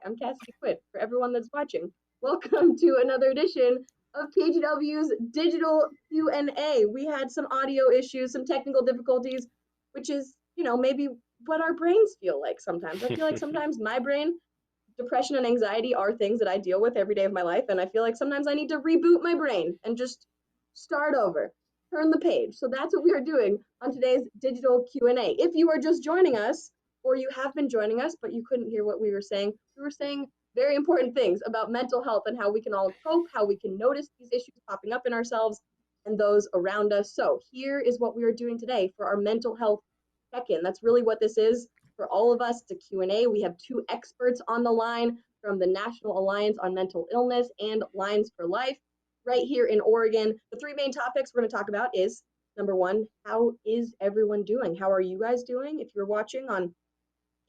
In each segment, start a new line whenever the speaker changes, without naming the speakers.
I'm Cassidy Quinn. For everyone that's watching, welcome to another edition of KGW's Digital Q&A. We had some audio issues, some technical difficulties, which is, maybe what our brains feel like sometimes. I feel like sometimes my brain, depression and anxiety are things that I deal with every day of my life, and I feel like sometimes I need to reboot my brain and just start over, turn the page. So that's what we are doing on today's Digital Q&A. If you are just joining us, or you have been joining us, but you couldn't hear what we were saying very important things about mental health and how we can all cope, how we can notice these issues popping up in ourselves and those around us. So here is what we are doing today for our mental health check-in. That's really what this is for all of us. It's a Q&A. We have two experts on the line from the National Alliance on Mental Illness and Lines for Life right here in Oregon. The three main topics we're going to talk about is, number one, how is everyone doing? How are you guys doing? If you're watching on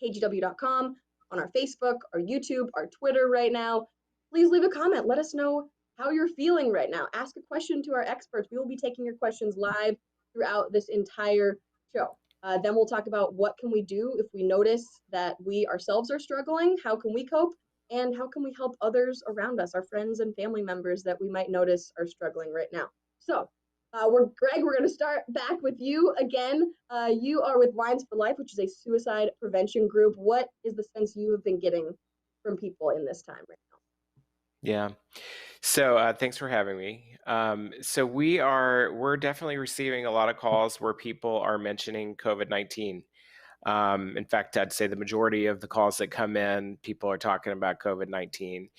KGW.com, on our Facebook, our YouTube, our Twitter right now, please leave a comment. Let us know how you're feeling right now. Ask a question to our experts. We will be taking your questions live throughout this entire show. Then we'll talk about what can we do if we notice that we ourselves are struggling, how can we cope, and how can we help others around us, our friends and family members that we might notice are struggling right now. So Greg, we're going to start back with you again. You are with Lines for Life, which is a suicide prevention group. What is the sense you have been getting from people in this time right now?
Yeah. So thanks for having me. So we're definitely receiving a lot of calls where people are mentioning COVID-19. In fact, I'd say the majority of the calls that come in, people are talking about COVID-19.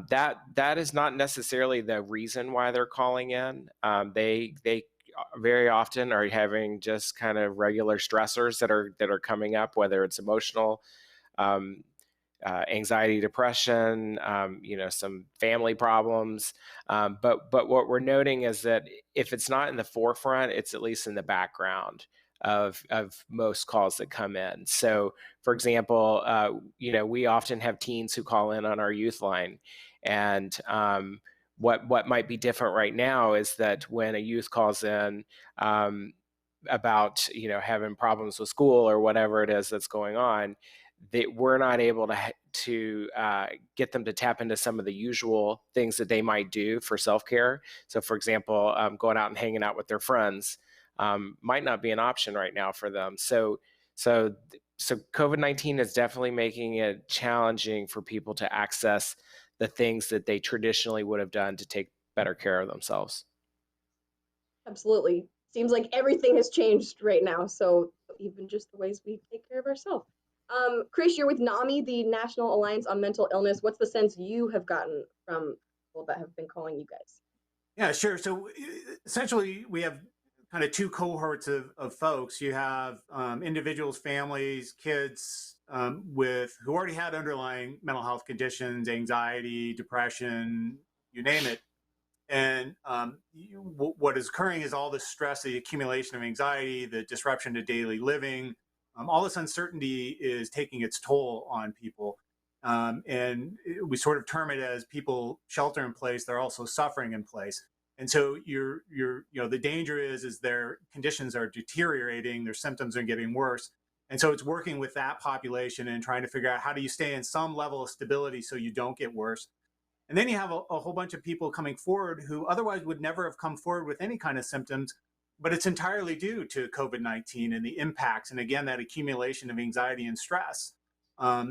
That is not necessarily the reason why they're calling in. They very often are having just kind of regular stressors that are coming up, whether it's emotional, anxiety, depression, some family problems. But what we're noting is that if it's not in the forefront, it's at least in the background of most calls that come in. So, for example, we often have teens who call in on our youth line, and what might be different right now is that when a youth calls in about having problems with school or whatever it is that's going on, that we're not able to get them to tap into some of the usual things that they might do for self-care. So, for example, going out and hanging out with their friends might not be an option right now for them. So COVID-19 is definitely making it challenging for people to access the things that they traditionally would have done to take better care of themselves.
Absolutely. Seems like everything has changed right now. So even just the ways we take care of ourselves. Chris, you're with NAMI, the National Alliance on Mental Illness. What's the sense you have gotten from people that have been calling you guys?
Yeah, sure. So essentially, we have kind of two cohorts of folks. You have individuals, families, kids who already had underlying mental health conditions, anxiety, depression, you name it. And what is occurring is all this stress, the accumulation of anxiety, the disruption to daily living, all this uncertainty is taking its toll on people. And we sort of term it as people shelter in place, they're also suffering in place. And so the danger is their conditions are deteriorating, their symptoms are getting worse. And so it's working with that population and trying to figure out how do you stay in some level of stability so you don't get worse. And then you have a whole bunch of people coming forward who otherwise would never have come forward with any kind of symptoms, but it's entirely due to COVID-19 and the impacts. And again, that accumulation of anxiety and stress,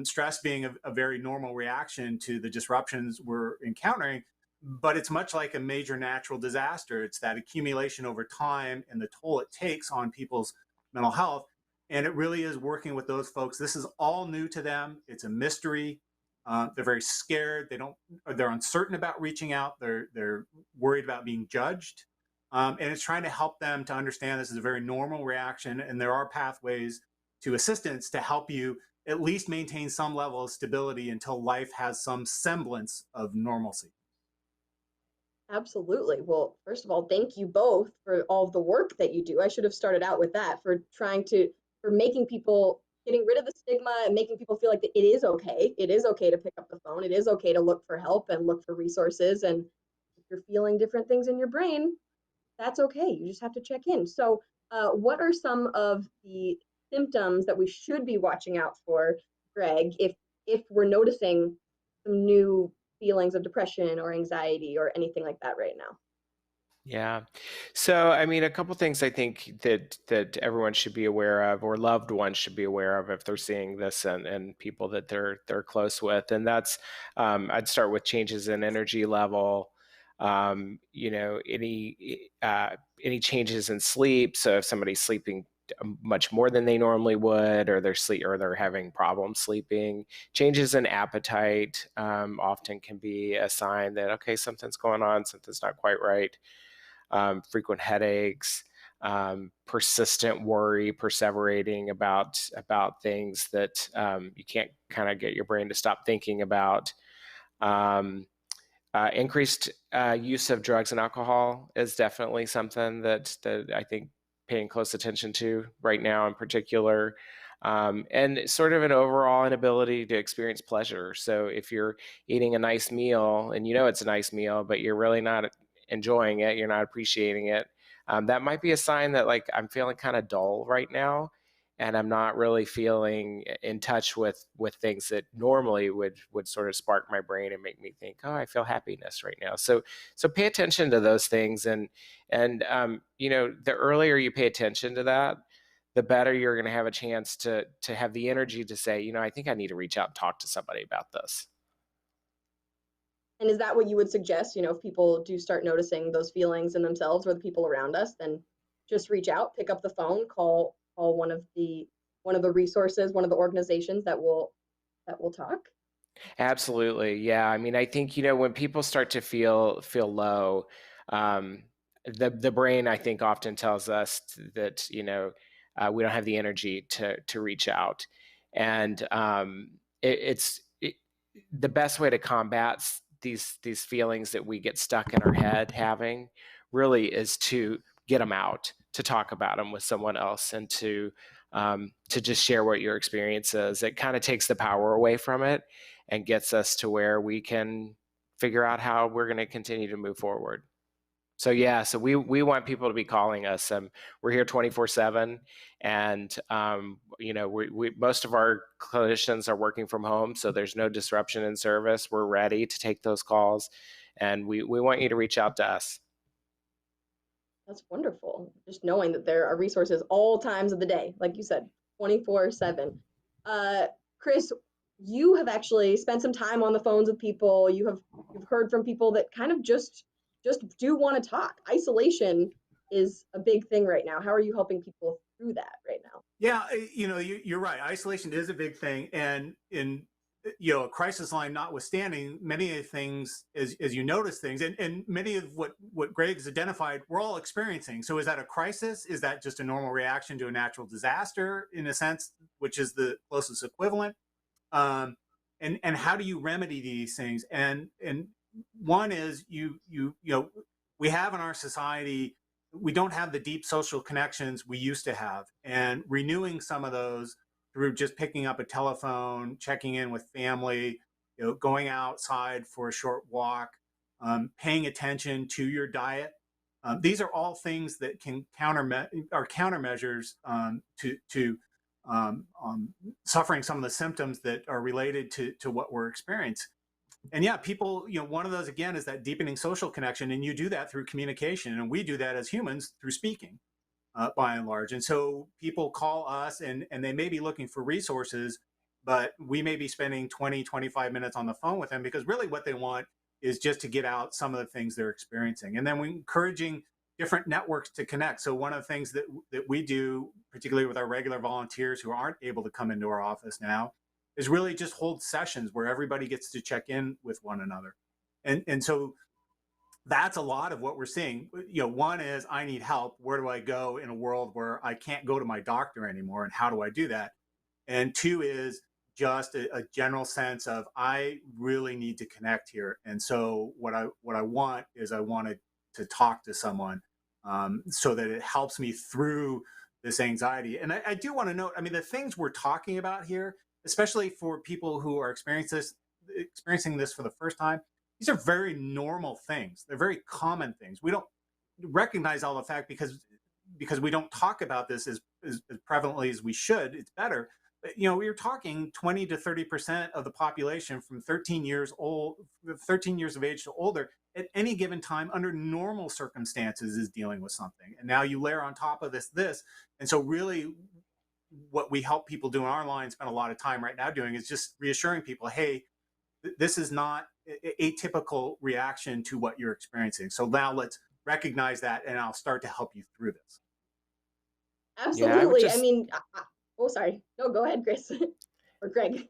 stress being a very normal reaction to the disruptions we're encountering, but it's much like a major natural disaster. It's that accumulation over time and the toll it takes on people's mental health. And it really is working with those folks. This is all new to them. It's a mystery. They're very scared. They're uncertain about reaching out. They're worried about being judged. And it's trying to help them to understand this is a very normal reaction. And there are pathways to assistance to help you at least maintain some level of stability until life has some semblance of normalcy.
Absolutely. Well, first of all, thank you both for all of the work that you do. I should have started out with that, for making people, getting rid of the stigma and making people feel like that it is okay. It is okay to pick up the phone. It is okay to look for help and look for resources. And if you're feeling different things in your brain, that's okay. You just have to check in. So what are some of the symptoms that we should be watching out for, Greg, if we're noticing some new feelings of depression or anxiety or anything like that right now?
Yeah. So, I mean, a couple things I think that everyone should be aware of, or loved ones should be aware of if they're seeing this, and people that they're close with. And that's, I'd start with changes in energy level. You know, any changes in sleep. So if somebody's sleeping much more than they normally would, or they're having problems sleeping. Changes in appetite often can be a sign that, okay, something's going on, something's not quite right. Frequent headaches, persistent worry, perseverating about things that you can't kind of get your brain to stop thinking about. Increased use of drugs and alcohol is definitely something that I think paying close attention to right now in particular. And sort of an overall inability to experience pleasure. So if you're eating a nice meal and you know it's a nice meal, but you're really not enjoying it, you're not appreciating it, that might be a sign that, like, I'm feeling kind of dull right now, and I'm not really feeling in touch with things that normally would sort of spark my brain and make me think, oh, I feel happiness right now. So pay attention to those things, and you know, the earlier you pay attention to that, the better you're going to have a chance to have the energy to say, you know, I think I need to reach out and talk to somebody about this.
And is that what you would suggest? You know, if people do start noticing those feelings in themselves or the people around us, then just reach out, pick up the phone, call one of the resources, one of the organizations that will talk.
Absolutely. Yeah. I mean, I think, you know, when people start to feel low, um, the brain, I think, often tells us that, you know, we don't have the energy to reach out. And the best way to combat these feelings that we get stuck in our head having really is to get them out, to talk about them with someone else, and to just share what your experience is. It kind of takes the power away from it and gets us to where we can figure out how we're going to continue to move forward. So yeah, so we want people to be calling us. We're here 24/7, and you know, we most of our clinicians are working from home, so there's no disruption in service. We're ready to take those calls, and we want you to reach out to us.
That's wonderful. Just knowing that there are resources all times of the day, like you said, 24/7. Uh, Chris, you have actually spent some time on the phones with people. You've heard from people that kind of just do want to talk. Isolation is a big thing right now. How are you helping people through that right now?
Yeah, you know, you're right. Isolation is a big thing, and in, you know, a crisis line notwithstanding, many of the things, as you notice things, and many of what Greg's identified, we're all experiencing. So is that a crisis? Is that just a normal reaction to a natural disaster, in a sense, which is the closest equivalent? And how do you remedy these things? And one is you know, we have in our society, we don't have the deep social connections we used to have, and renewing some of those through just picking up a telephone, checking in with family, you know, going outside for a short walk, paying attention to your diet. These are all things that can countermeasures to suffering some of the symptoms that are related to what we're experiencing. And yeah, people, you know, one of those again is that deepening social connection, and you do that through communication, and we do that as humans through speaking, by and large. And so people call us, and they may be looking for resources, but we may be spending 20, 25 minutes on the phone with them, because really what they want is just to get out some of the things they're experiencing. And then we're encouraging different networks to connect. So one of the things that we do, particularly with our regular volunteers who aren't able to come into our office now, is really just hold sessions where everybody gets to check in with one another. And so that's a lot of what we're seeing. You know, one is, I need help. Where do I go in a world where I can't go to my doctor anymore? And how do I do that? And two is just a general sense of, I really need to connect here. And so what I want is, I wanted to talk to someone, so that it helps me through this anxiety. And I do want to note, I mean, the things we're talking about here, especially for people who are experiencing this for the first time, these are very normal things. They're very common things. We don't recognize all the fact because we don't talk about this as prevalently as we should. It's better, You know, we were talking 20 to 30% of the population from 13 years old, 13 years of age to older at any given time under normal circumstances is dealing with something. And now you layer on top of this. And so really what we help people do in our line, spend a lot of time right now doing, is just reassuring people, hey, this is not a typical reaction to what you're experiencing. So now let's recognize that, and I'll start to help you through this.
Yeah, I would
Absolutely. I
just
mean, oh, sorry. No, go ahead, Chris or Greg.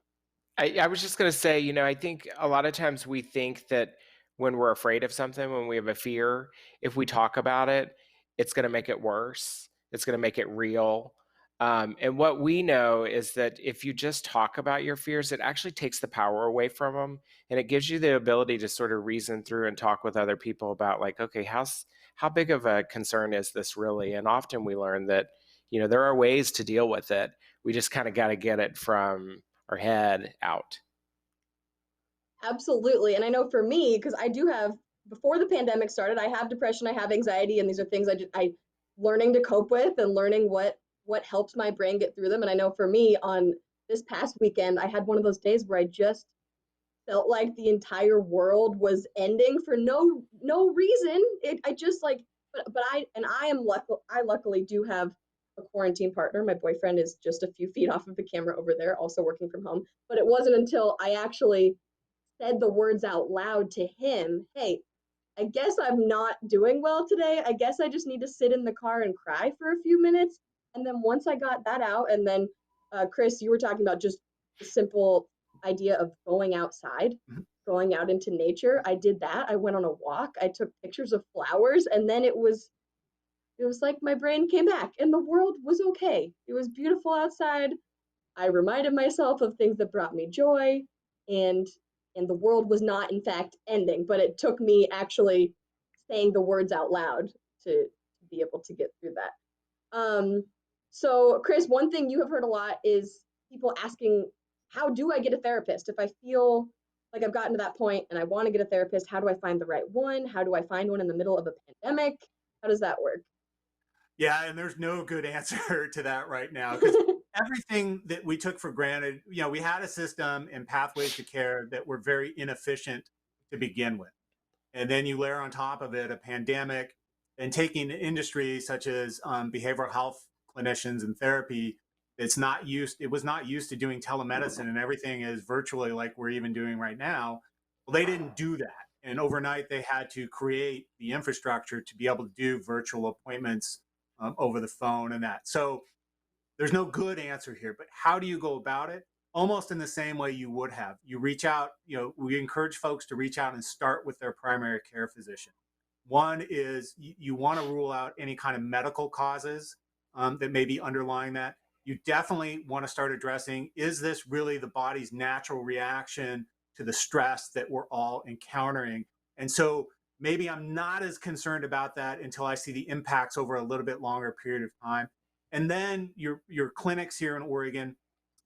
I was just going to say, I think a lot of times we think that when we're afraid of something, when we have a fear, if we talk about it, it's going to make it worse. It's going to make it real. And what we know is that if you just talk about your fears, it actually takes the power away from them, and it gives you the ability to sort of reason through and talk with other people about, like, okay, how big of a concern is this really? And often we learn that, there are ways to deal with it. We just kind of got to get it from our head out.
Absolutely. And I know for me, because I do have, before the pandemic started, I have depression, I have anxiety, and these are things I learning to cope with and learning what helps my brain get through them. And I know for me, on this past weekend, I had one of those days where I just felt like the entire world was ending for no reason. I just like, but I luckily do have a quarantine partner. My boyfriend is just a few feet off of the camera over there, also working from home. But it wasn't until I actually said the words out loud to him, hey, I guess I'm not doing well today. I guess I just need to sit in the car and cry for a few minutes. And then once I got that out, and then Chris, you were talking about just the simple idea of going outside, going out into nature. I did that. I went on a walk. I took pictures of flowers, and then it was like my brain came back and the world was okay. It was beautiful outside. I reminded myself of things that brought me joy, and the world was not in fact ending, but it took me actually saying the words out loud to be able to get through that. So Chris, one thing you have heard a lot is people asking, how do I get a therapist? If I feel like I've gotten to that point and I want to get a therapist, how do I find the right one? How do I find one in the middle of a pandemic? How does that work?
Yeah, and there's no good answer to that right now, because everything that we took for granted, we had a system and pathways to care that were very inefficient to begin with. And then you layer on top of it a pandemic, and taking industries such as behavioral health clinicians and therapy, it was not used to doing telemedicine, and everything is virtually like we're even doing right now. Well, they didn't do that. And overnight, they had to create the infrastructure to be able to do virtual appointments over the phone and that. So there's no good answer here, but how do you go about it? Almost in the same way you would have. You reach out, we encourage folks to reach out and start with their primary care physician. One is you want to rule out any kind of medical causes that may be underlying that. You definitely want to start addressing, is this really the body's natural reaction to the stress that we're all encountering? And so maybe I'm not as concerned about that until I see the impacts over a little bit longer period of time. And then your clinics here in Oregon,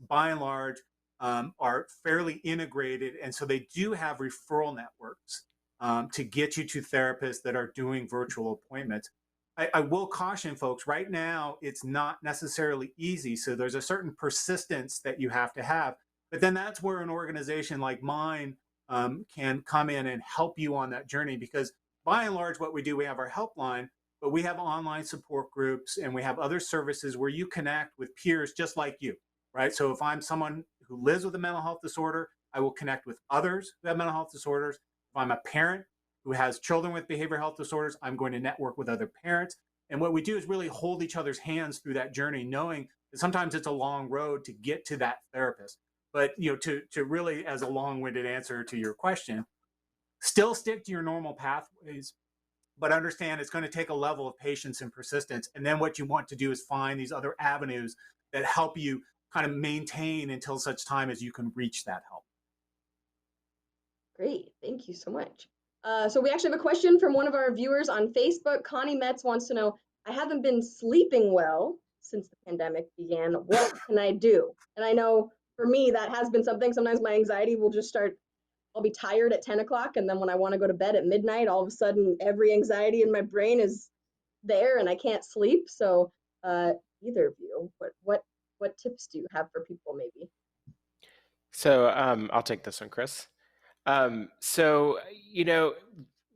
by and large, are fairly integrated. And so they do have referral networks to get you to therapists that are doing virtual appointments. I will caution folks, right now, it's not necessarily easy. So there's a certain persistence that you have to have. But then that's where an organization like mine can come in and help you on that journey, because by and large, what we do, we have our helpline, but we have online support groups, and we have other services where you connect with peers just like you, right? So if I'm someone who lives with a mental health disorder, I will connect with others who have mental health disorders. If I'm a parent who has children with behavioral health disorders, I'm going to network with other parents. And what we do is really hold each other's hands through that journey, knowing that sometimes it's a long road to get to that therapist. But to really, as a long-winded answer to your question, still stick to your normal pathways, but understand it's going to take a level of patience and persistence. And then what you want to do is find these other avenues that help you kind of maintain until such time as you can reach that help.
Great, thank you so much. So we actually have a question from one of our viewers on Facebook. Connie Metz wants to know, I haven't been sleeping well since the pandemic began. What can I do? And I know for me, that has been something. Sometimes my anxiety will just start, I'll be tired at 10 o'clock. And then when I want to go to bed at midnight, all of a sudden, every anxiety in my brain is there and I can't sleep. So either of you, what what tips do you have for people maybe?
So I'll take this one, Chris. So,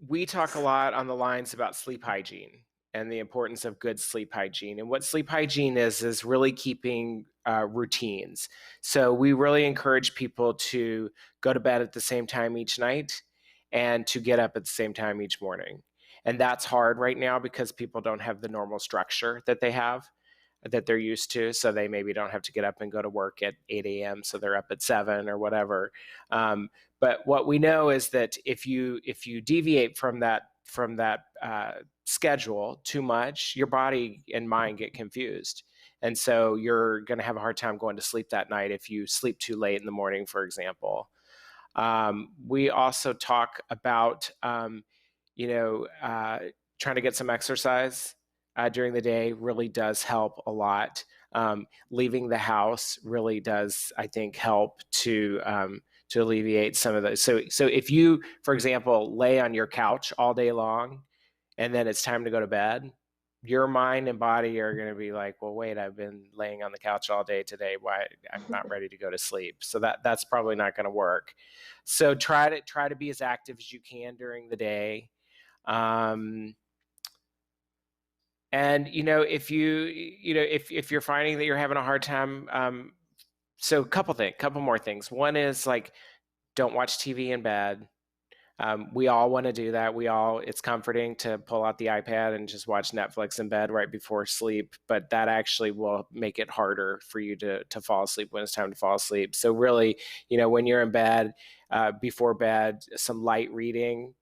we talk a lot on the lines about sleep hygiene and the importance of good sleep hygiene. And what sleep hygiene is really keeping routines. So we really encourage people to go to bed at the same time each night and to get up at the same time each morning. And that's hard right now because people don't have the normal structure that they're used to. So they maybe don't have to get up and go to work at 8 a.m. So they're up at 7 or whatever. But what we know is that if you deviate from that schedule too much, your body and mind get confused. And so you're going to have a hard time going to sleep that night if you sleep too late in the morning, for example. We also talk about, trying to get some exercise during the day really does help a lot. Leaving the house really does, I think, help to alleviate some of those. So if you, for example, lay on your couch all day long and then it's time to go to bed, your mind and body are going to be like, well, wait, I've been laying on the couch all day today. Why I'm not ready to go to sleep. So that's probably not going to work. So try to be as active as you can during the day. And if you're finding that you're having a hard time, so a couple more things. One is like, don't watch TV in bed. We all want to do that. It's comforting to pull out the iPad and just watch Netflix in bed right before sleep, but that actually will make it harder for you to fall asleep when it's time to fall asleep. So really, when you're in bed, before bed, some light reading,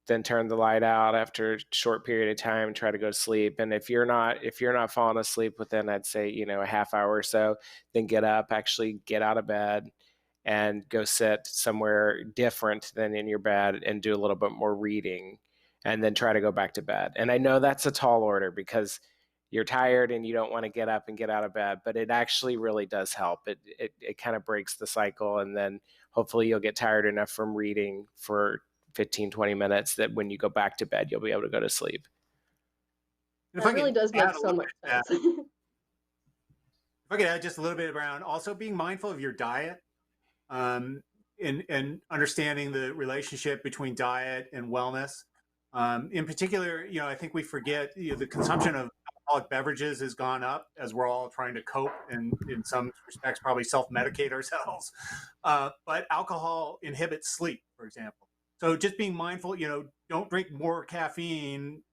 then turn the light out after a short period of time and try to go to sleep. And if you're not falling asleep within, I'd say, a half hour or so, then get up, actually get out of bed and go sit somewhere different than in your bed and do a little bit more reading and then try to go back to bed. And I know that's a tall order because you're tired and you don't want to get up and get out of bed, but it actually really does help. It kind of breaks the cycle, and then hopefully you'll get tired enough from reading for 15, 20 minutes that when you go back to bed, you'll be able to go to sleep.
That really does make so much sense.
If I could add just a little bit around also being mindful of your diet, and understanding the relationship between diet and wellness. In particular, I think we forget the consumption of alcoholic beverages has gone up as we're all trying to cope and in some respects probably self-medicate ourselves. But alcohol inhibits sleep, for example. So just being mindful, don't drink more caffeine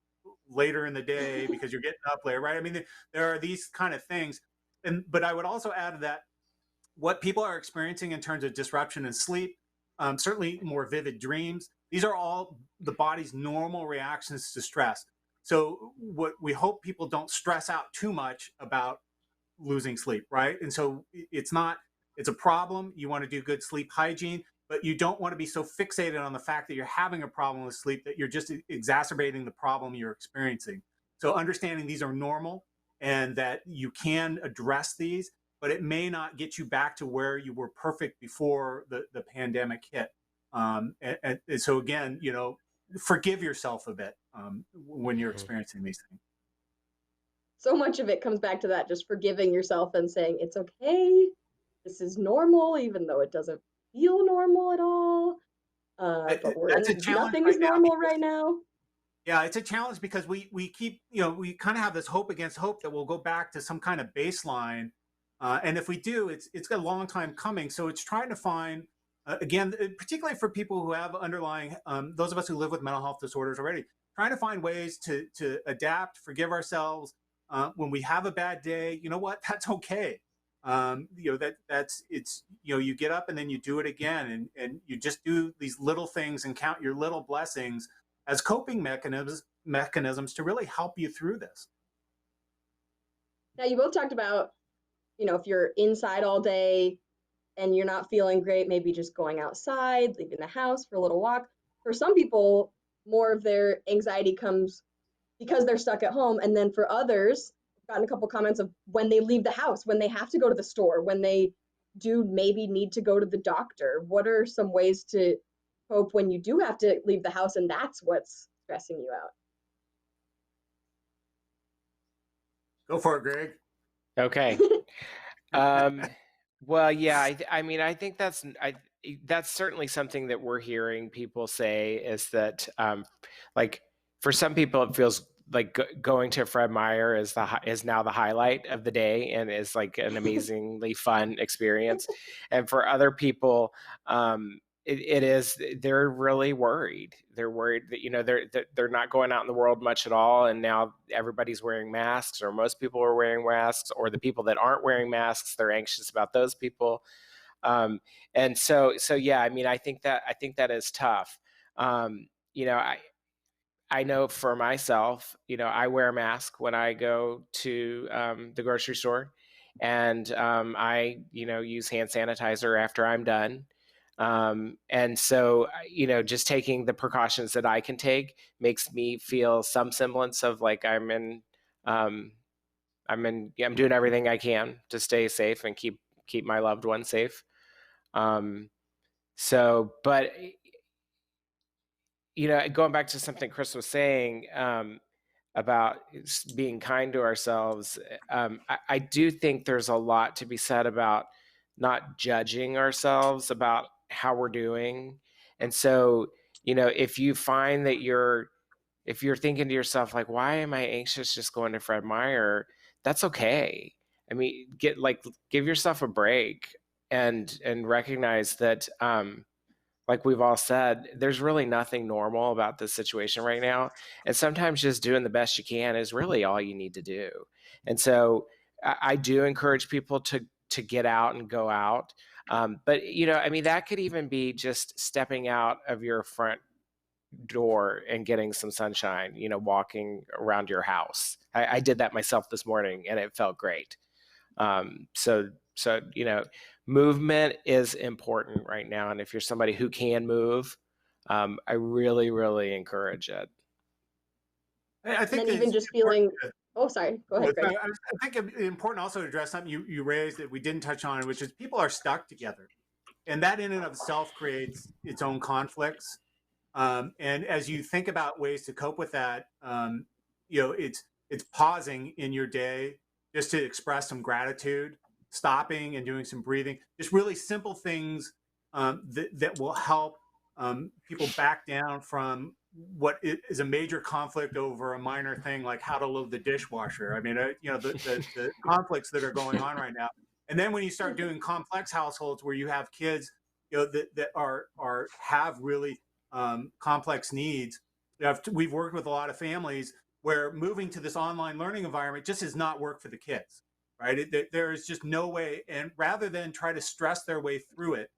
later in the day because you're getting up later, right? I mean, there are these kind of things. But I would also add that what people are experiencing in terms of disruption in sleep, certainly more vivid dreams, these are all the body's normal reactions to stress. So what we hope people don't stress out too much about losing sleep, right? And so it's a problem. You want to do good sleep hygiene, but you don't want to be so fixated on the fact that you're having a problem with sleep that you're just exacerbating the problem you're experiencing. So understanding these are normal and that you can address these, but it may not get you back to where you were perfect before the pandemic hit. And so again, forgive yourself a bit when you're experiencing these things.
So much of it comes back to that, just forgiving yourself and saying, it's okay. This is normal, even though it doesn't feel normal at all. But nothing is normal right now.
Yeah, it's a challenge because we keep, we kind of have this hope against hope that we'll go back to some kind of baseline. And if we do, it's a long time coming. So it's trying to find, again, particularly for people who have underlying, those of us who live with mental health disorders already, trying to find ways to adapt, forgive ourselves. When we have a bad day, you know what? That's okay. You get up and then you do it again, and you just do these little things and count your little blessings as coping mechanisms to really help you through this.
Now, you both talked about, if you're inside all day and you're not feeling great, maybe just going outside, leaving the house for a little walk. For some people, more of their anxiety comes because they're stuck at home. And then for others, I've gotten a couple comments of when they leave the house, when they have to go to the store, when they do maybe need to go to the doctor. What are some ways to cope when you do have to leave the house and that's what's stressing you out?
Go for it, Greg.
Okay. Um, well, yeah, I mean, I think that's certainly something that we're hearing people say is that, like, for some people, it feels like going to Fred Meyer is now the highlight of the day and is like an amazingly fun experience, and for other people, it is they're really worried. They're worried that they're not going out in the world much at all, and now everybody's wearing masks, or most people are wearing masks, or the people that aren't wearing masks, they're anxious about those people. And so yeah, I mean, I think that is tough. Um, you know, I know for myself, I wear a mask when I go to the grocery store, and I use hand sanitizer after I'm done. And so, just taking the precautions that I can take makes me feel some semblance of like um, I'm doing everything I can to stay safe and keep my loved ones safe. Um, but going back to something Chris was saying about being kind to ourselves, I do think there's a lot to be said about not judging ourselves about how we're doing. And so, if you find that if you're thinking to yourself, like, why am I anxious just going to Fred Meyer? That's okay. I mean, give yourself a break and recognize that, like we've all said, there's really nothing normal about this situation right now. And sometimes just doing the best you can is really all you need to do. And so I do encourage people to get out and go out. But, I mean, that could even be just stepping out of your front door and getting some sunshine, walking around your house. I did that myself this morning and it felt great. So movement is important right now, and if you're somebody who can move, I really, really encourage it.
I think
and then even just feeling. Oh, sorry. Go ahead, Greg.
I think it's important also to address something you raised that we didn't touch on, which is people are stuck together, and that in and of itself creates its own conflicts. And as you think about ways to cope with that, it's pausing in your day just to express some gratitude, stopping and doing some breathing, just really simple things that will help people back down from what is a major conflict over a minor thing like how to load the dishwasher. I mean, the conflicts that are going on right now. And then when you start doing complex households where you have kids, that have really complex needs. We've worked with a lot of families where moving to this online learning environment just has not worked for the kids, right? There is just no way. And rather than try to stress their way through it,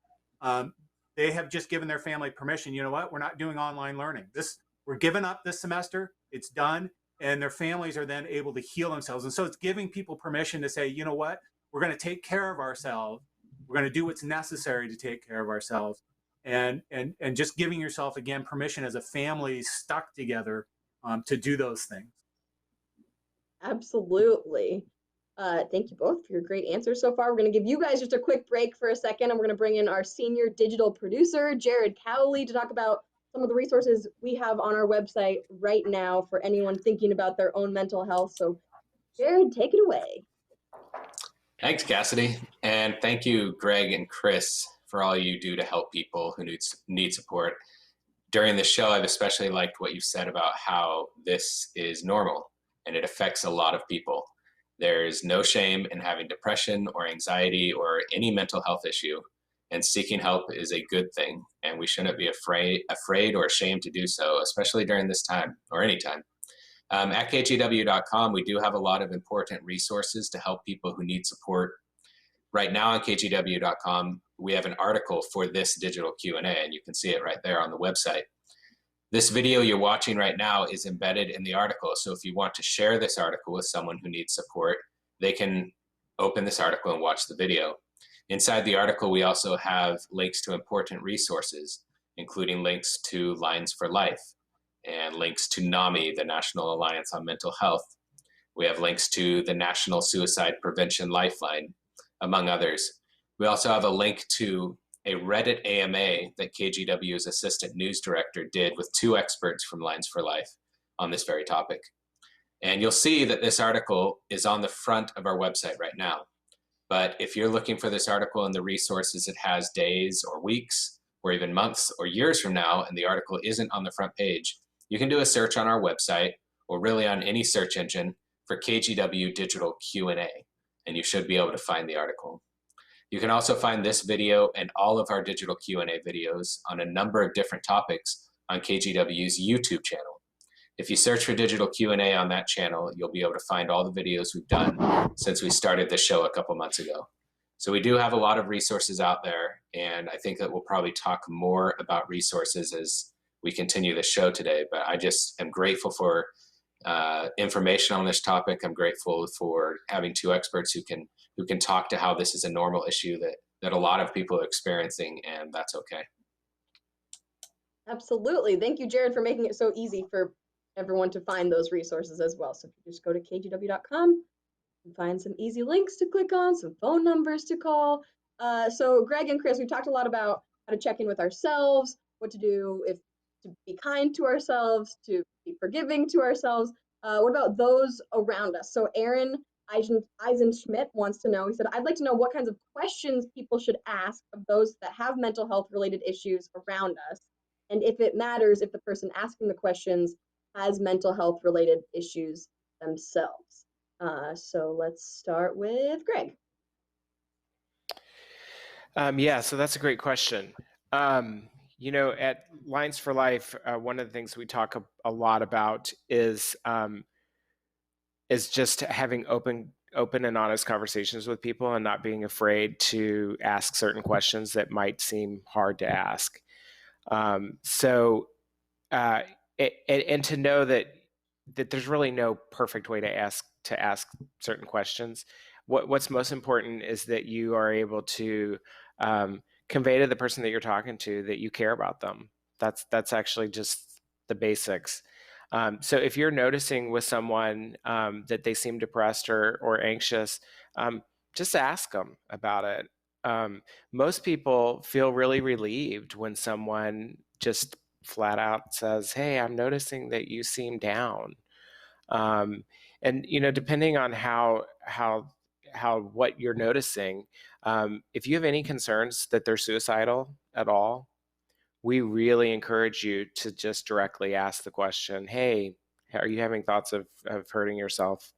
they have just given their family permission. You know what? We're not doing online learning. We're giving up this semester. It's done. And their families are then able to heal themselves. And so it's giving people permission to say, you know what? We're going to take care of ourselves. We're going to do what's necessary to take care of ourselves. And just giving yourself, again, permission as a family stuck together to do those things.
Absolutely. Thank you both for your great answers so far. We're going to give you guys just a quick break for a second, and we're going to bring in our senior digital producer, Jared Cowley, to talk about some of the resources we have on our website right now for anyone thinking about their own mental health. So, Jared, take it away.
Thanks, Cassidy. And thank you, Greg and Chris, for all you do to help people who need support. During the show, I've especially liked what you said about how this is normal and it affects a lot of people. There's no shame in having depression or anxiety or any mental health issue, and seeking help is a good thing, and we shouldn't be afraid or ashamed to do so, especially during this time or any time. At KGW.com, we do have a lot of important resources to help people who need support. Right now on KGW.com, we have an article for this digital Q&A, and you can see it right there on the website. This video you're watching right now is embedded in the article, so if you want to share this article with someone who needs support, they can open this article and watch the video. Inside the article, we also have links to important resources, including links to Lines for Life and links to NAMI, the National Alliance on Mental Health. We have links to the National Suicide Prevention Lifeline, among others. We also have a link to a Reddit AMA that KGW's assistant news director did with 2 experts from Lines for Life on this very topic. And you'll see that this article is on the front of our website right now. But if you're looking for this article in the resources, it has days or weeks or even months or years from now, and the article isn't on the front page, you can do a search on our website or really on any search engine for KGW Digital Q&A, and you should be able to find the article. You can also find this video and all of our digital Q&A videos on a number of different topics on KGW's YouTube channel. If you search for Digital Q&A on that channel, you'll be able to find all the videos we've done since we started the show a couple months ago. So we do have a lot of resources out there, and I think that we'll probably talk more about resources as we continue the show today. But I just am grateful for information on this topic. I'm grateful for having two experts who can talk to how this is a normal issue that a lot of people are experiencing, and that's okay.
Absolutely. Thank you, Jared, for making it so easy for everyone to find those resources as well. So if you just go to kgw.com and find some easy links to click on, some phone numbers to call. So Greg and Chris, we've talked a lot about how to check in with ourselves, what to do if to be kind to ourselves, to be forgiving to ourselves. What about those around us? So Aaron Eisenschmidt wants to know, he said, I'd like to know what kinds of questions people should ask of those that have mental health related issues around us. And if it matters if the person asking the questions has mental health related issues themselves. So let's start with Greg.
Yeah, so that's a great question. You know, at Lines for Life, one of the things we talk a lot about is just having open and honest conversations with people and not being afraid to ask certain questions that might seem hard to ask. And to know that there's really no perfect way to ask certain questions. What's most important is that you are able to convey to the person that you're talking to that you care about them. That's actually just the basics. So if you're noticing with someone that they seem depressed or anxious, just ask them about it. Most people feel really relieved when someone just flat out says, "Hey, I'm noticing that you seem down." And you know, depending on how what you're noticing, if you have any concerns that they're suicidal at all, we really encourage you to just directly ask the question, "Hey, are you having thoughts of hurting yourself?"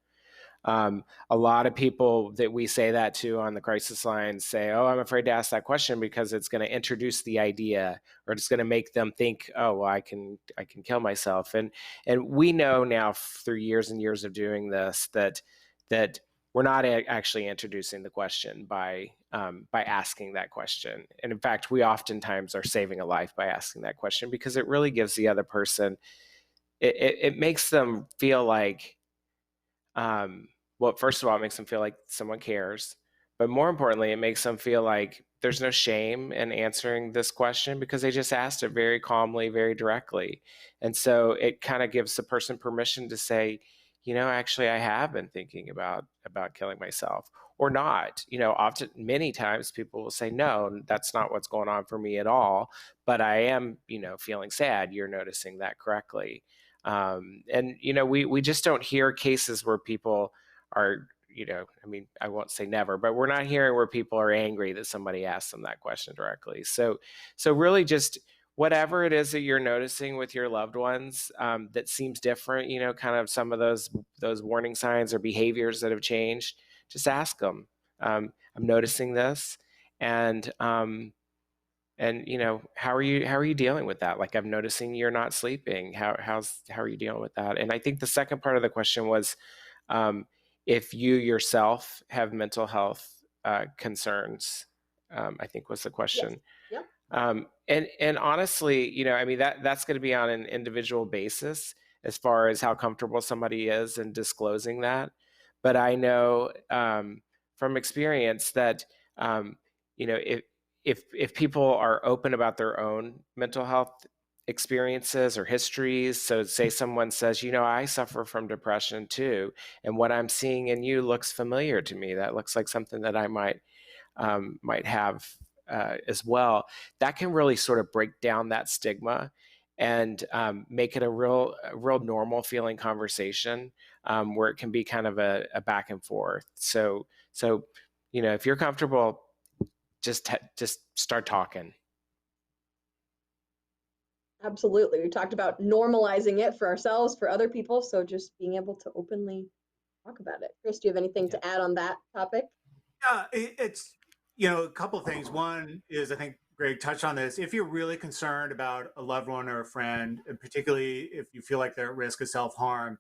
A lot of people that we say that to on the crisis line say, "Oh, I'm afraid to ask that question because it's going to introduce the idea, or it's going to make them think, oh, well, I can kill myself." And we know now through years and years of doing this that we're not actually introducing the question by asking that question. And in fact, we oftentimes are saving a life by asking that question, because it really gives the other person, it makes them feel like, well, first of all, it makes them feel like someone cares, but more importantly, it makes them feel like there's no shame in answering this question because they just asked it very calmly, very directly. And so it kind of gives the person permission to say, you know, actually, I have been thinking about killing myself, or not. You know, many times people will say, no, that's not what's going on for me at all, but I am, you know, feeling sad. You're noticing that correctly. And, you know, we just don't hear cases where people are, you know, I mean, I won't say never, but we're not hearing where people are angry that somebody asked them that question directly. So really just whatever it is that you're noticing with your loved ones that seems different, you know, kind of some of those warning signs or behaviors that have changed, just ask them. I'm noticing this, and you know, how are you dealing with that? Like, I'm noticing you're not sleeping. How are you dealing with that? And I think the second part of the question was, if you yourself have mental health concerns, I think was the question.
Yes. Yep.
And honestly, you know, I mean, that's going to be on an individual basis as far as how comfortable somebody is in disclosing that. But I know from experience that, you know, if people are open about their own mental health experiences or histories, so say someone says, you know, I suffer from depression too, and what I'm seeing in you looks familiar to me, that looks like something that I might have as well, that can really sort of break down that stigma and make it a real normal feeling conversation, where it can be kind of a back and forth. So if you're comfortable, just start talking.
Absolutely. We talked about normalizing it for ourselves, for other people. So just being able to openly talk about it. Chris, do you have anything to add on that topic?
Yeah, it's, a couple of things. One is, I think Greg touched on this. If you're really concerned about a loved one or a friend, and particularly if you feel like they're at risk of self-harm,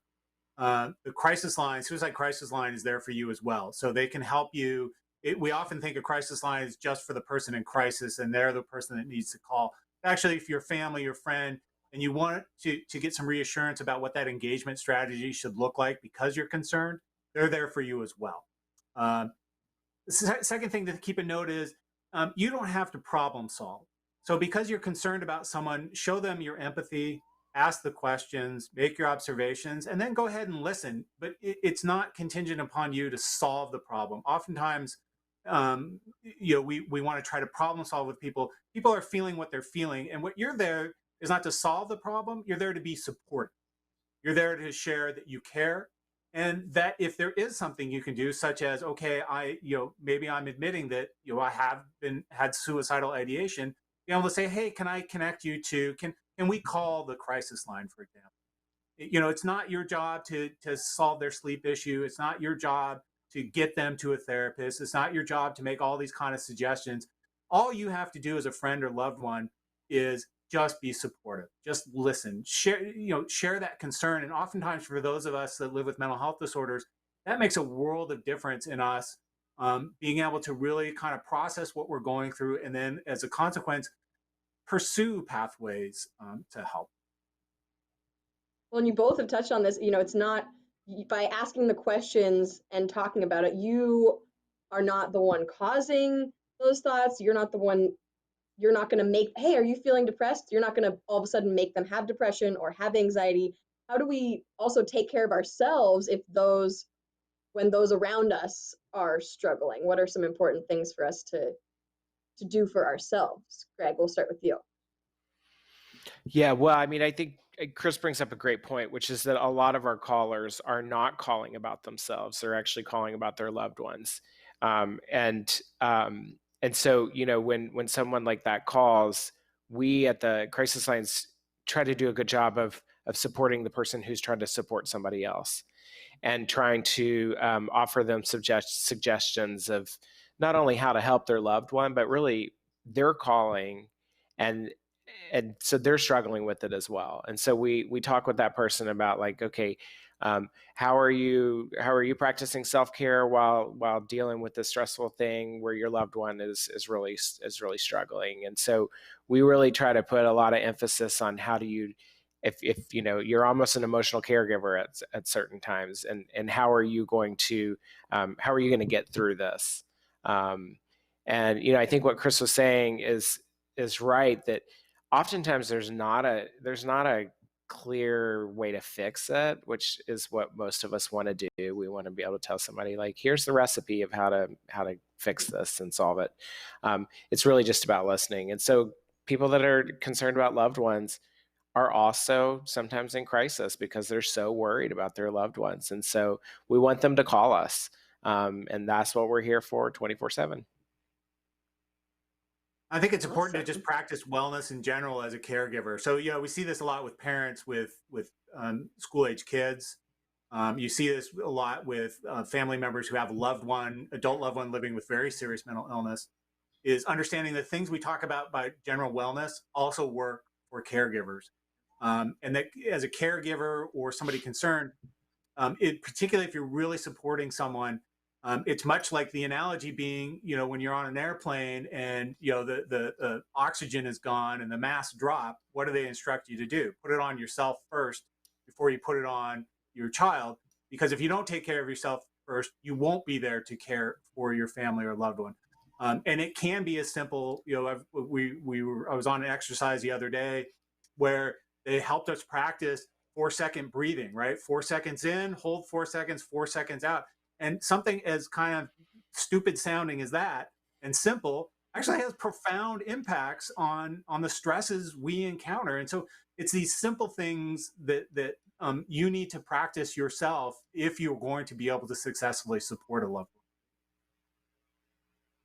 the crisis line, suicide crisis line, is there for you as well. So they can help you. We often think a crisis line is just for the person in crisis and they're the person that needs to call. Actually, if your family, your friend, and you want to get some reassurance about what that engagement strategy should look like because you're concerned, they're there for you as well. The second thing to keep a note is you don't have to problem solve. So because you're concerned about someone, show them your empathy, ask the questions, make your observations, and then go ahead and listen. But it's not contingent upon you to solve the problem. Oftentimes, we want to try to problem solve with people. People are feeling what they're feeling. And what you're there is not to solve the problem. You're there to be supportive. You're there to share that you care. And that if there is something you can do, such as, okay, maybe I'm admitting that, I have had suicidal ideation, be able to say, hey, can I connect you to, can we call the crisis line, for example? It's not your job to solve their sleep issue. It's not your job to get them to a therapist. It's not your job to make all these kind of suggestions. All you have to do as a friend or loved one is just be supportive, just listen, share that concern. And oftentimes for those of us that live with mental health disorders, that makes a world of difference in us being able to really kind of process what we're going through. And then as a consequence, pursue pathways to help.
Well, and you both have touched on this, it's not by asking the questions and talking about it, you are not the one causing those thoughts. You're not going to make, hey, are you feeling depressed? You're not going to all of a sudden make them have depression or have anxiety. How do we also take care of ourselves when those around us are struggling? What are some important things for us to do for ourselves? Greg, we'll start with you.
Yeah, well, I mean, I think Chris brings up a great point, which is that a lot of our callers are not calling about themselves. They're actually calling about their loved ones. And so, when someone like that calls, we at the crisis lines try to do a good job of supporting the person who's trying to support somebody else, and trying to offer them suggestions of not only how to help their loved one, but really they're calling and so they're struggling with it as well. And so we talk with that person about, like, okay, how are you practicing self-care while dealing with this stressful thing where your loved one is really struggling. And so we really try to put a lot of emphasis on how do you, if you're almost an emotional caregiver at certain times, and how are you going to get through this. And I think what Chris was saying is right, that oftentimes there's not a clear way to fix it, which is what most of us want to do. We want to be able to tell somebody, like, here's the recipe of how to fix this and solve it. It's really just about listening. And so people that are concerned about loved ones are also sometimes in crisis because they're so worried about their loved ones. And so we want them to call us. And that's what we're here for 24/7.
I think it's important to just practice wellness in general as a caregiver. So, we see this a lot with parents with school-age kids. You see this a lot with family members who have adult loved one living with very serious mental illness, is understanding the things we talk about by general wellness also work for caregivers. And that as a caregiver or somebody concerned, particularly if you're really supporting someone, it's much like the analogy being, when you're on an airplane and, the oxygen is gone and the mask drop, what do they instruct you to do? Put it on yourself first before you put it on your child. Because if you don't take care of yourself first, you won't be there to care for your family or loved one. And it can be as simple, I was on an exercise the other day where they helped us practice 4-second breathing, right? 4 seconds in, hold 4 seconds, 4 seconds out. And something as kind of stupid sounding as that and simple actually has profound impacts on the stresses we encounter. And so it's these simple things that you need to practice yourself if you're going to be able to successfully support a loved one.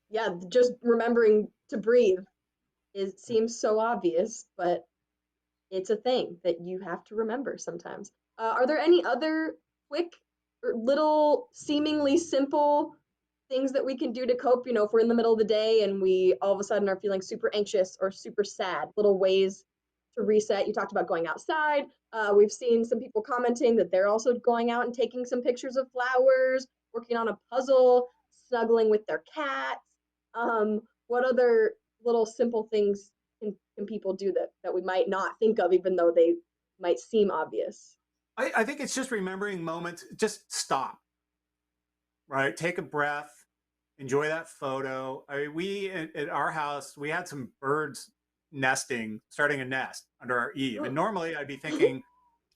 Yeah, just remembering to breathe seems so obvious, but it's a thing that you have to remember sometimes. Are there any other quick or little seemingly simple things that we can do to cope? You know, if we're in the middle of the day and we all of a sudden are feeling super anxious or super sad, little ways to reset. You talked about going outside. We've seen some people commenting that they're also going out and taking some pictures of flowers, working on a puzzle, snuggling with their cats. What other little simple things can people do that we might not think of, even though they might seem obvious?
I think it's just remembering moments, just stop, right? Take a breath, enjoy that photo. I mean, we at our house, we had some birds starting a nest under our eave. And normally I'd be thinking,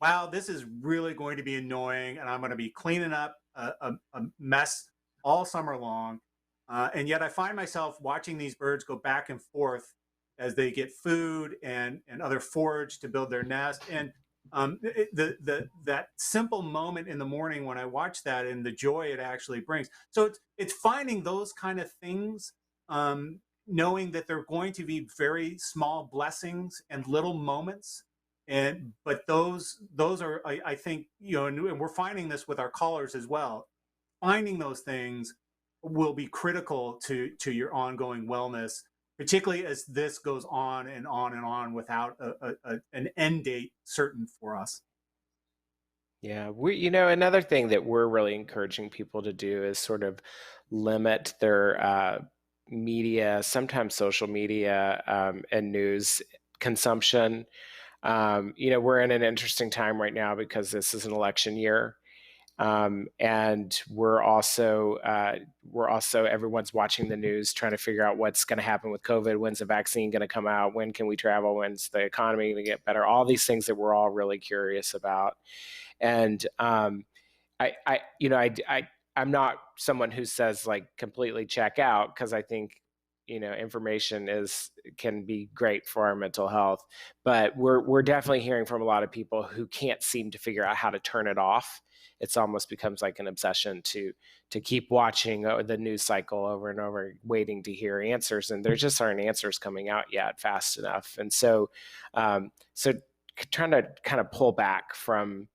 wow, this is really going to be annoying, and I'm going to be cleaning up a mess all summer long. And yet I find myself watching these birds go back and forth as they get food and other forage to build their nest. And that simple moment in the morning when I watch that and the joy it actually brings. So it's finding those kind of things, knowing that they're going to be very small blessings and little moments. But those are, I think, and we're finding this with our callers as well. Finding those things will be critical to your ongoing wellness, particularly as this goes on and on and on without an end date certain for us.
Yeah, another thing that we're really encouraging people to do is sort of limit their media, sometimes social media, and news consumption. We're in an interesting time right now because this is an election year. And we're also everyone's watching the news, trying to figure out what's going to happen with COVID. When's the vaccine going to come out? When can we travel? When's the economy going to get better? All these things that we're all really curious about. And I'm not someone who says like completely check out, because I think information can be great for our mental health, but we're definitely hearing from a lot of people who can't seem to figure out how to turn it off. It's almost becomes like an obsession to keep watching the news cycle over and over, waiting to hear answers, and there just aren't answers coming out yet fast enough. And so trying to kind of pull back from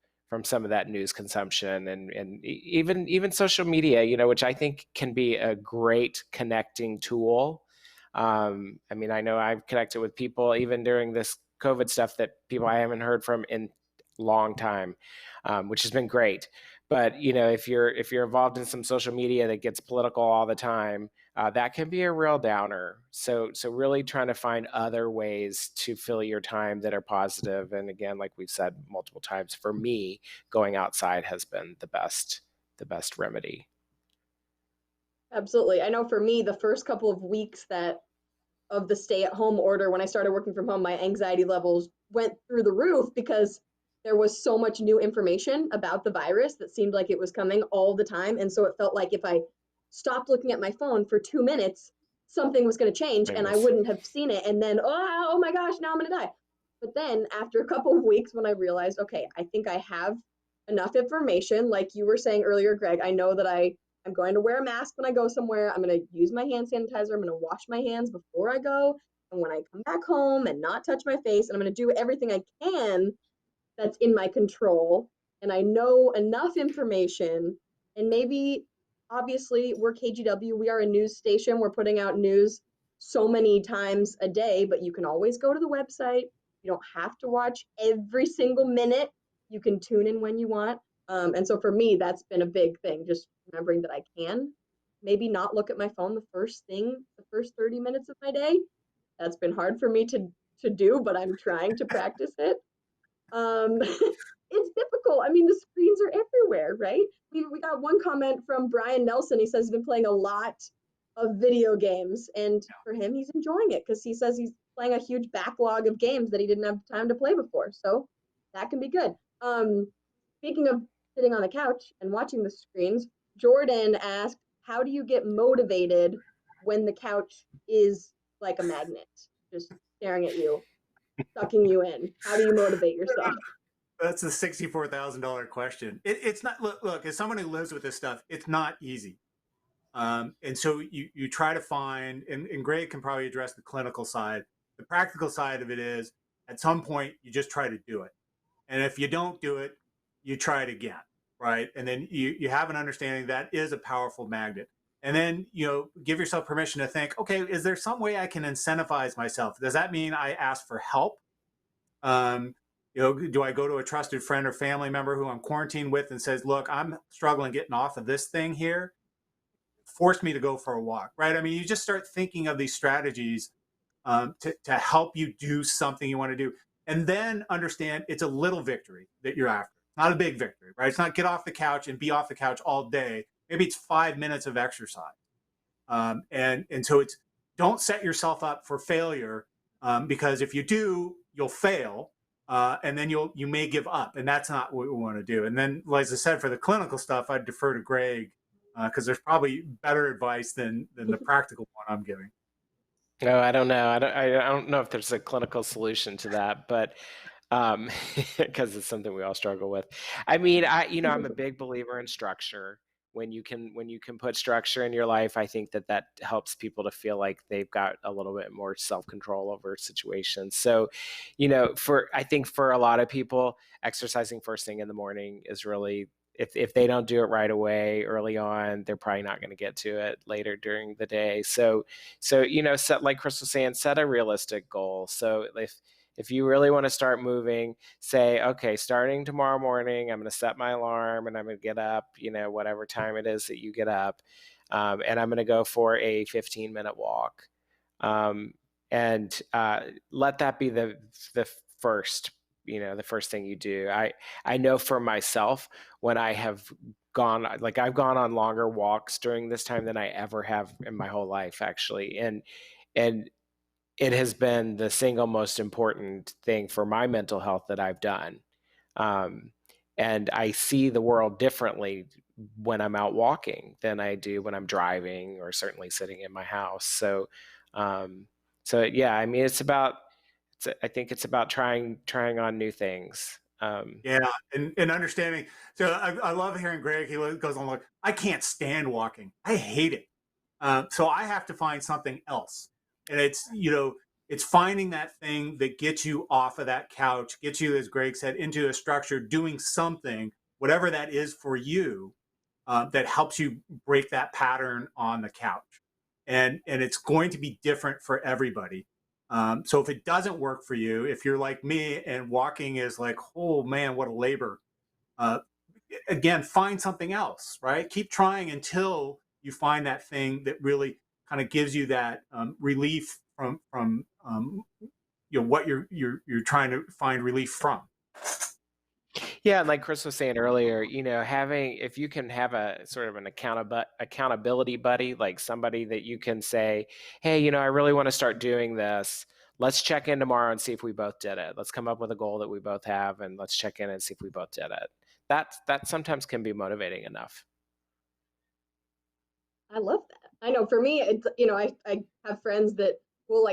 some of that news consumption, and even social media, which I think can be a great connecting tool. I mean, I know I've connected with people even during this COVID stuff that people I haven't heard from in a long time, which has been great. But if you're involved in some social media that gets political all the time, that can be a real downer. So really trying to find other ways to fill your time that are positive. And again, like we've said multiple times, for me, going outside has been the best remedy.
Absolutely. I know for me, the first couple of weeks of the stay-at-home order, when I started working from home, my anxiety levels went through the roof because there was so much new information about the virus that seemed like it was coming all the time. And so it felt like if I stopped looking at my phone for 2 minutes, something was going to change and I wouldn't have seen it. And then, oh my gosh, now I'm going to die. But then after a couple of weeks, when I realized, okay, I think I have enough information, like you were saying earlier, Greg, I know that I'm going to wear a mask when I go somewhere. I'm going to use my hand sanitizer. I'm going to wash my hands before I go. And when I come back home and not touch my face, and I'm going to do everything I can that's in my control. And I know enough information. And maybe, obviously, we're KGW. We are a news station. We're putting out news so many times a day, but you can always go to the website. You don't have to watch every single minute. You can tune in when you want. And so for me, that's been a big thing, just remembering that I can maybe not look at my phone the first 30 minutes of my day. That's been hard for me to do, but I'm trying to practice it. It's difficult. I mean, the screens are everywhere, right? We got one comment from Brian Nelson. He says he's been playing a lot of video games, and for him, he's enjoying it because he says he's playing a huge backlog of games that he didn't have time to play before. So that can be good. Speaking of sitting on the couch and watching the screens, Jordan asked, how do you get motivated when the couch is like a magnet, just staring at you, sucking you in? How do you motivate yourself?
That's a $64,000 question. It's not, look, as someone who lives with this stuff, it's not easy. And so you try to find, and Greg can probably address the clinical side. The practical side of it is at some point you just try to do it. And if you don't do it, you try it again, right? And then you have an understanding that is a powerful magnet. And then, give yourself permission to think, okay, is there some way I can incentivize myself? Does that mean I ask for help? Do I go to a trusted friend or family member who I'm quarantined with and says, look, I'm struggling getting off of this thing here. Force me to go for a walk, right? I mean, you just start thinking of these strategies to help you do something you want to do. And then understand it's a little victory that you're after, not a big victory, right? It's not get off the couch and be off the couch all day. Maybe it's 5 minutes of exercise. And so it's, don't set yourself up for failure, because if you do, you'll fail. And then you may give up, and that's not what we want to do. And then, like I said, for the clinical stuff, I'd defer to Greg, because there's probably better advice than the practical one I'm giving.
No, I don't know. I don't know if there's a clinical solution to that, but because it's something we all struggle with. I mean, I'm a big believer in structure. When you can put structure in your life, I think that helps people to feel like they've got a little bit more self-control over situations. So, I think for a lot of people, exercising first thing in the morning is really, if they don't do it right away early on, they're probably not going to get to it later during the day. So set, like Chris was saying, set a realistic goal. So if you really want to start moving, say, okay, starting tomorrow morning, I'm going to set my alarm and I'm going to get up, whatever time it is that you get up, and I'm going to go for a 15-minute walk, and let that be the first. The first thing you do. I know for myself, when I have I've gone on longer walks during this time than I ever have in my whole life, actually. And it has been the single most important thing for my mental health that I've done. And I see the world differently when I'm out walking than I do when I'm driving or certainly sitting in my house. So yeah, I mean, I think it's about trying on new things.
Yeah, and understanding. So I love hearing Greg. He goes on like, I can't stand walking. I hate it. So I have to find something else. And it's finding that thing that gets you off of that couch, gets you, as Greg said, into a structure, doing something, whatever that is for you, that helps you break that pattern on the couch. And it's going to be different for everybody. So if it doesn't work for you, if you're like me and walking is like, oh man, what a labor. Again, find something else, right? Keep trying until you find that thing that really kind of gives you that relief from what you're trying to find relief from.
Yeah, and like Chris was saying earlier, if you can have a sort of an accountability buddy, like somebody that you can say, hey, I really want to start doing this. Let's check in tomorrow and see if we both did it. Let's come up with a goal that we both have, and let's check in and see if we both did it. That sometimes can be motivating enough.
I love that. I know for me, it's, I have friends that we'll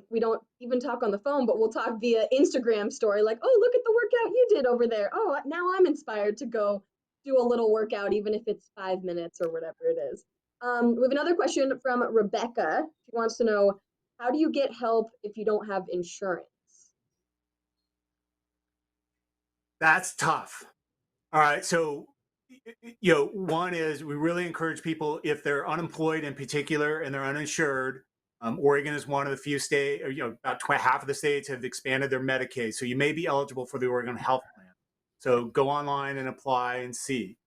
we don't even talk on the phone, but we'll talk via Instagram story, like, oh, look at the workout you did over there. Oh, now I'm inspired to go do a little workout, even if it's 5 minutes or whatever it is. We have another question from Rebecca. She wants to know, how do you get help if you don't have insurance?
That's tough. All right. So, one is we really encourage people, if they're unemployed in particular and they're uninsured. Oregon is one of the few states, about half of the states have expanded their Medicaid. So you may be eligible for the Oregon Health Plan. So go online and apply and see.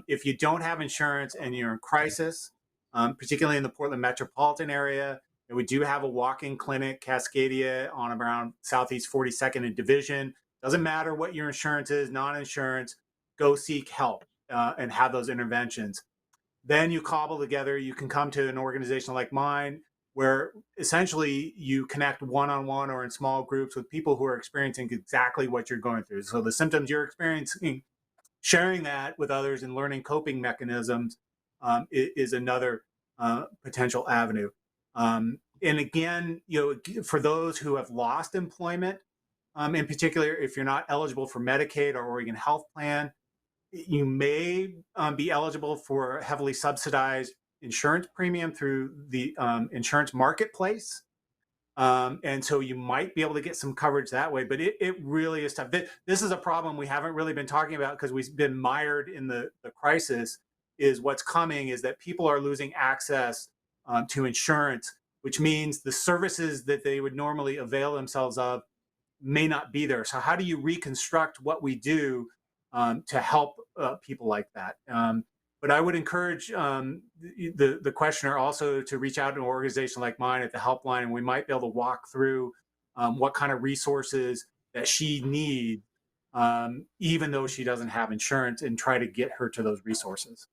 If you don't have insurance and you're in crisis, particularly in the Portland metropolitan area, and we do have a walk-in clinic, Cascadia, on around Southeast 42nd and Division. Doesn't matter what your insurance is, non-insurance, go seek help and have those interventions. Then you cobble together, you can come to an organization like mine, where essentially you connect one-on-one or in small groups with people who are experiencing exactly what you're going through. So the symptoms you're experiencing, sharing that with others and learning coping mechanisms is another potential avenue. And again, for those who have lost employment, in particular, if you're not eligible for Medicaid or Oregon Health Plan, you may be eligible for heavily subsidized insurance premium through the insurance marketplace. And so you might be able to get some coverage that way, but it really is tough. This is a problem we haven't really been talking about because we've been mired in the crisis. Is what's coming is that people are losing access to insurance, which means the services that they would normally avail themselves of may not be there. So how do you reconstruct what we do to help people like that? But I would encourage the questioner also to reach out to an organization like mine at the helpline, and we might be able to walk through what kind of resources that she needs, even though she doesn't have insurance, and try to get her to those resources.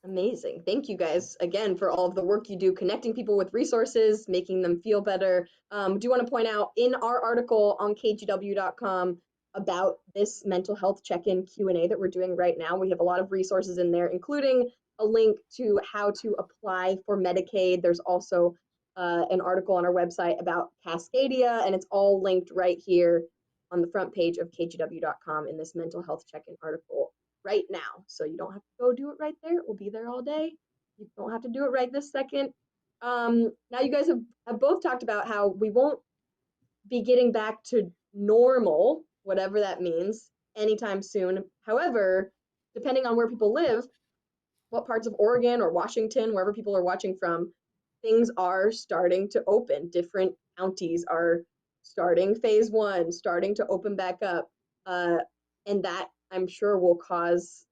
Amazing. Thank you guys again for all of the work you do, connecting people with resources, making them feel better. Do you want to point out in our article on kgw.com about this mental health check-in Q&A that we're doing right now? We have a lot of resources in there, including a link to how to apply for Medicaid. There's also an article on our website about Cascadia, and it's all linked right here on the front page of kgw.com in this mental health check-in article right now. So you don't have to go do it right there. It will be there all day. You don't have to do it right this second. Now you guys have both talked about how we won't be getting back to normal, whatever that means, anytime soon. However, depending on where people live, what parts of Oregon or Washington, wherever people are watching from, things are starting to open. Different counties are starting phase 1, starting to open back up. And that, I'm sure, will cause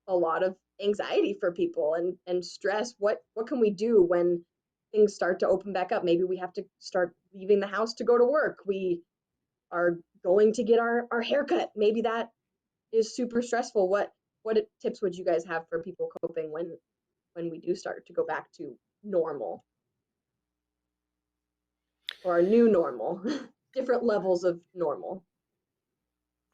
a lot of anxiety for people and stress. What can we do when things start to open back up? Maybe we have to start leaving the house to go to work. We are going to get our haircut. Maybe that is super stressful. What tips would you guys have for people coping when we do start to go back to normal, or our new normal, different levels of normal?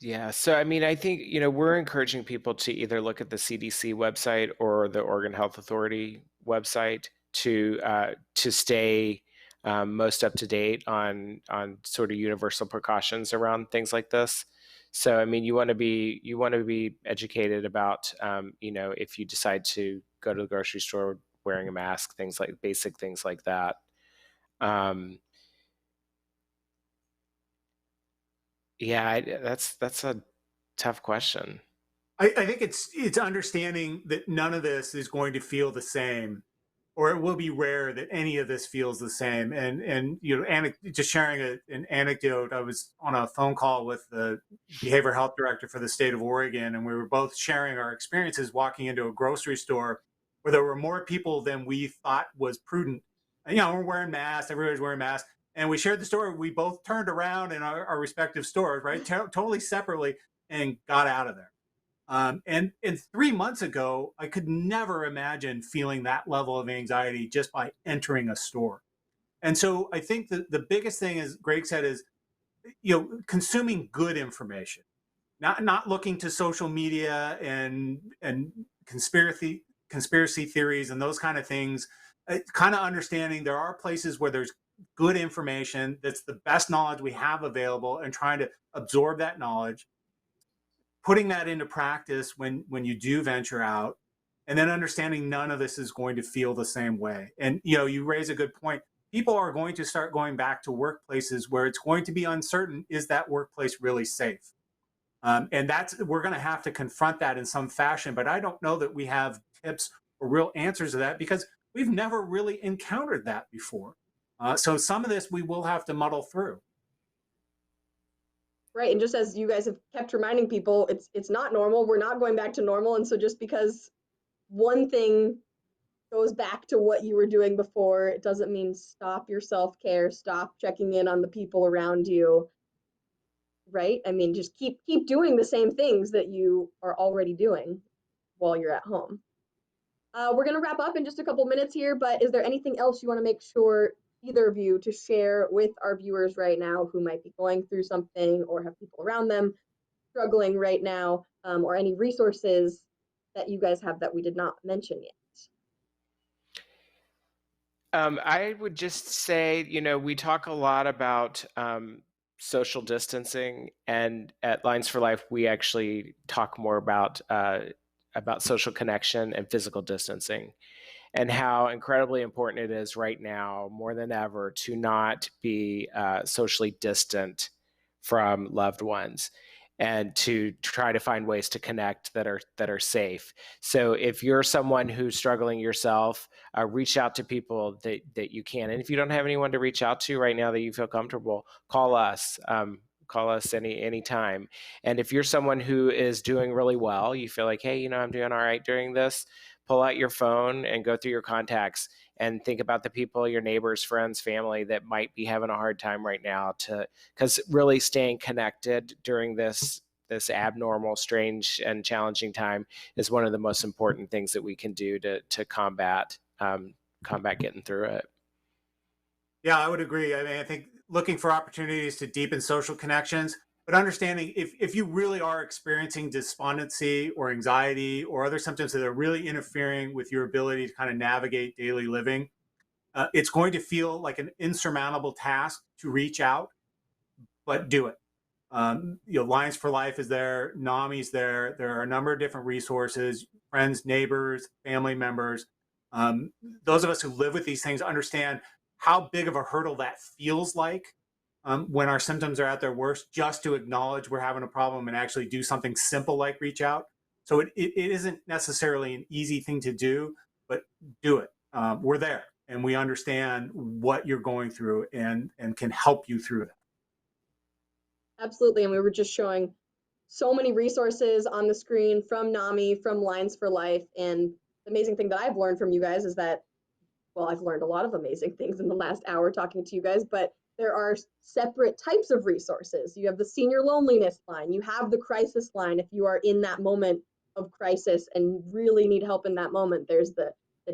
Yeah, so I mean, I think, we're encouraging people to either look at the CDC website or the Oregon Health Authority website to stay most up to date on sort of universal precautions around things like this. So I mean, you want to be educated about if you decide to go to the grocery store wearing a mask, basic things like that. Yeah, that's a tough question.
I think it's understanding that none of this is going to feel the same, or it will be rare that any of this feels the same. And just sharing an anecdote, I was on a phone call with the behavioral health director for the state of Oregon, and we were both sharing our experiences walking into a grocery store where there were more people than we thought was prudent. We're wearing masks, everybody's wearing masks. And we shared the story. We both turned around in our respective stores, right, totally separately, and got out of there. And 3 months ago, I could never imagine feeling that level of anxiety just by entering a store. And so I think the biggest thing, as Greg said, is consuming good information, not looking to social media and conspiracy theories and those kind of things. Kind of understanding there are places where there's good information that's the best knowledge we have available, and trying to absorb that knowledge, putting that into practice when you do venture out, and then understanding none of this is going to feel the same way. And you raise a good point. People are going to start going back to workplaces where it's going to be uncertain, is that workplace really safe? And we're going to have to confront that in some fashion, but I don't know that we have tips or real answers to that, because we've never really encountered that before. So some of this we will have to muddle through.
Right, and just as you guys have kept reminding people, it's not normal. We're not going back to normal, and so just because one thing goes back to what you were doing before, it doesn't mean stop your self-care, stop checking in on the people around you. Right? I mean, just keep doing the same things that you are already doing while you're at home. We're going to wrap up in just a couple minutes here, but is there anything else you want to make sure either of you to share with our viewers right now who might be going through something or have people around them struggling right now, or any resources that you guys have that we did not mention yet?
I would just say, we talk a lot about social distancing, and at Lines for Life, we actually talk more about social connection and physical distancing, and how incredibly important it is right now, more than ever, to not be socially distant from loved ones, and to try to find ways to connect that are safe. So if you're someone who's struggling yourself, reach out to people that you can. And if you don't have anyone to reach out to right now that you feel comfortable, call us. Call us any time. And if you're someone who is doing really well, you feel like, hey, I'm doing all right during this, pull out your phone and go through your contacts and think about the people, your neighbors, friends, family that might be having a hard time right now, because really staying connected during this abnormal, strange, and challenging time is one of the most important things that we can do to combat getting through it.
Yeah, I would agree. I mean, I think looking for opportunities to deepen social connections, but understanding if you really are experiencing despondency or anxiety or other symptoms that are really interfering with your ability to kind of navigate daily living, it's going to feel like an insurmountable task to reach out, but do it. Lines for Life is there, NAMI's there. There are a number of different resources, friends, neighbors, family members. Those of us who live with these things understand how big of a hurdle that feels like when our symptoms are at their worst, just to acknowledge we're having a problem and actually do something simple like reach out. So it isn't necessarily an easy thing to do, but do it. We're there and we understand what you're going through and can help you through that.
Absolutely. And we were just showing so many resources on the screen from NAMI, from Lines for Life. And the amazing thing that I've learned from you guys is that, well, I've learned a lot of amazing things in the last hour talking to you guys, but there are separate types of resources. You have the senior loneliness line, you have the crisis line if you are in that moment of crisis and really need help in that moment. There's the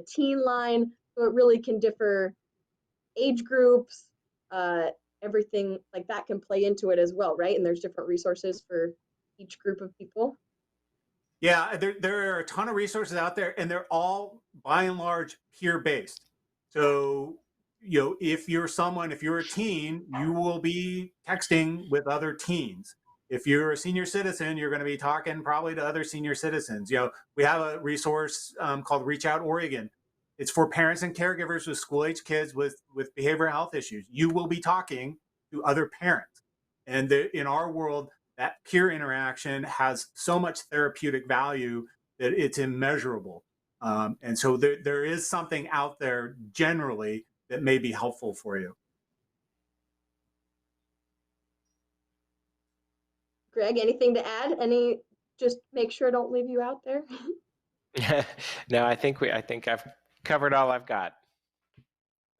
teen line, so it really can differ age groups, everything like that can play into it as well, right? And there's different resources for each group of people.
Yeah, there are a ton of resources out there, and they're all by and large peer-based. So, if you're a teen, you will be texting with other teens. If you're a senior citizen, you're going to be talking probably to other senior citizens. We have a resource called Reach Out Oregon. It's for parents and caregivers with school-age kids with behavioral health issues. You will be talking to other parents. And in our world, that peer interaction has so much therapeutic value that it's immeasurable. And so there is something out there generally that may be helpful for you.
Greg, anything to add? Just make sure I don't leave you out there.
No, I think I've covered all I've got.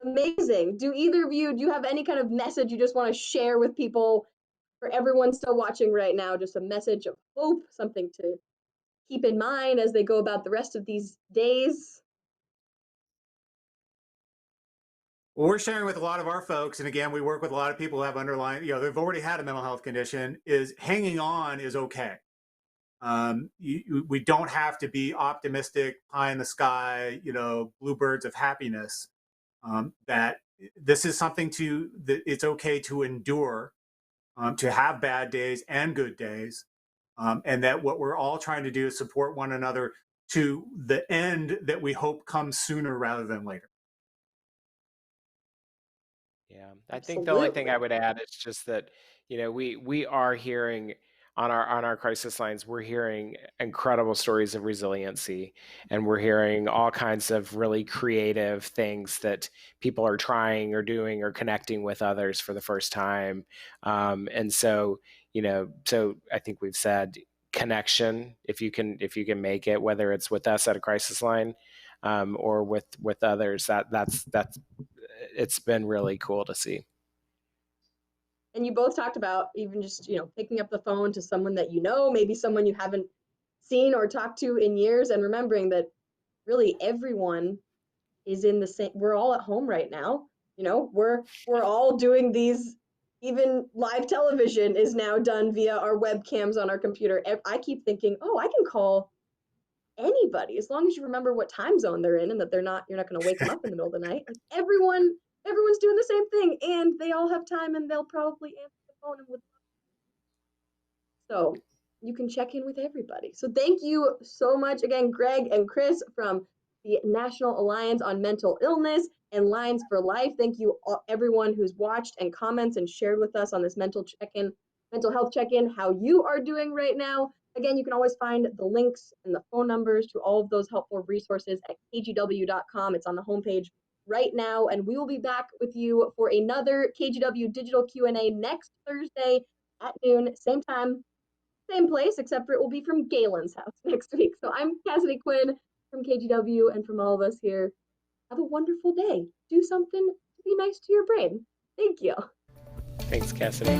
Amazing. Do you have any kind of message you just want to share with people, for everyone still watching right now, just a message of hope, something to keep in mind as they go about the rest of these days?
Well, we're sharing with a lot of our folks, and again, we work with a lot of people who have underlying, they've already had a mental health condition, is hanging on is okay. We don't have to be optimistic, pie in the sky, bluebirds of happiness. That this is something that it's okay to endure, to have bad days and good days, and that what we're all trying to do is support one another to the end that we hope comes sooner rather than later.
Yeah, I think the only thing I would add is just that, we are hearing on our crisis lines, we're hearing incredible stories of resiliency, and we're hearing all kinds of really creative things that people are trying or doing or connecting with others for the first time. And so, so I think we've said connection, if you can make it, whether it's with us at a crisis line, or with others, that's it's been really cool to see.
And you both talked about even just, picking up the phone to someone that maybe someone you haven't seen or talked to in years, and remembering that really everyone is in the same, we're all at home right now. We're all doing these, even live television is now done via our webcams on our computer. I keep thinking, oh, I can call anybody, as long as you remember what time zone they're in and that you're not going to wake them up in the middle of the night. Like everyone's doing the same thing, and they all have time, and they'll probably answer the phone and so you can check in with everybody. So thank you so much again, Greg and Chris from the National Alliance on Mental Illness and Lines for Life. Thank you everyone who's watched and comments and shared with us on this mental health check-in, how you are doing right now. Again, you can always find the links and the phone numbers to all of those helpful resources at kgw.com. It's on the homepage right now, and we will be back with you for another KGW Digital Q&A next Thursday at noon, same time, same place, except for it will be from Galen's house next week. So I'm Cassidy Quinn from KGW, and from all of us here, have a wonderful day. Do something to be nice to your brain. Thank you.
Thanks, Cassidy.